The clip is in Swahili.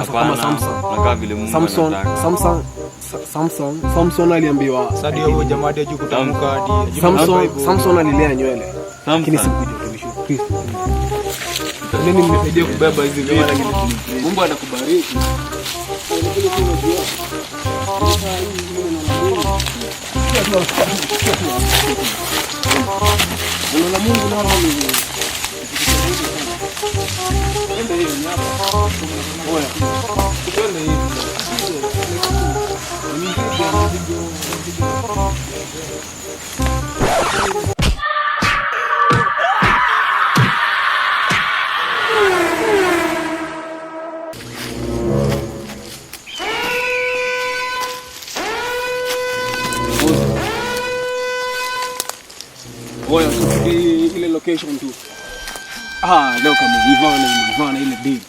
Sasa kama nakaa vile Mungu anataka. Samson aliambiwa Sadio huyo jamaa hadi juu kutamka hadi Samson alilea nywele. Lakini sikujua Kristo. Nini mmesaidia kubeba hizi vitu? Mungu anakubariki. Unaona Mungu na roho ni. Ndio hiyo nyama. Oya. Twende hivi. Oya, ile location tu. Leo kama Ivana ile deal.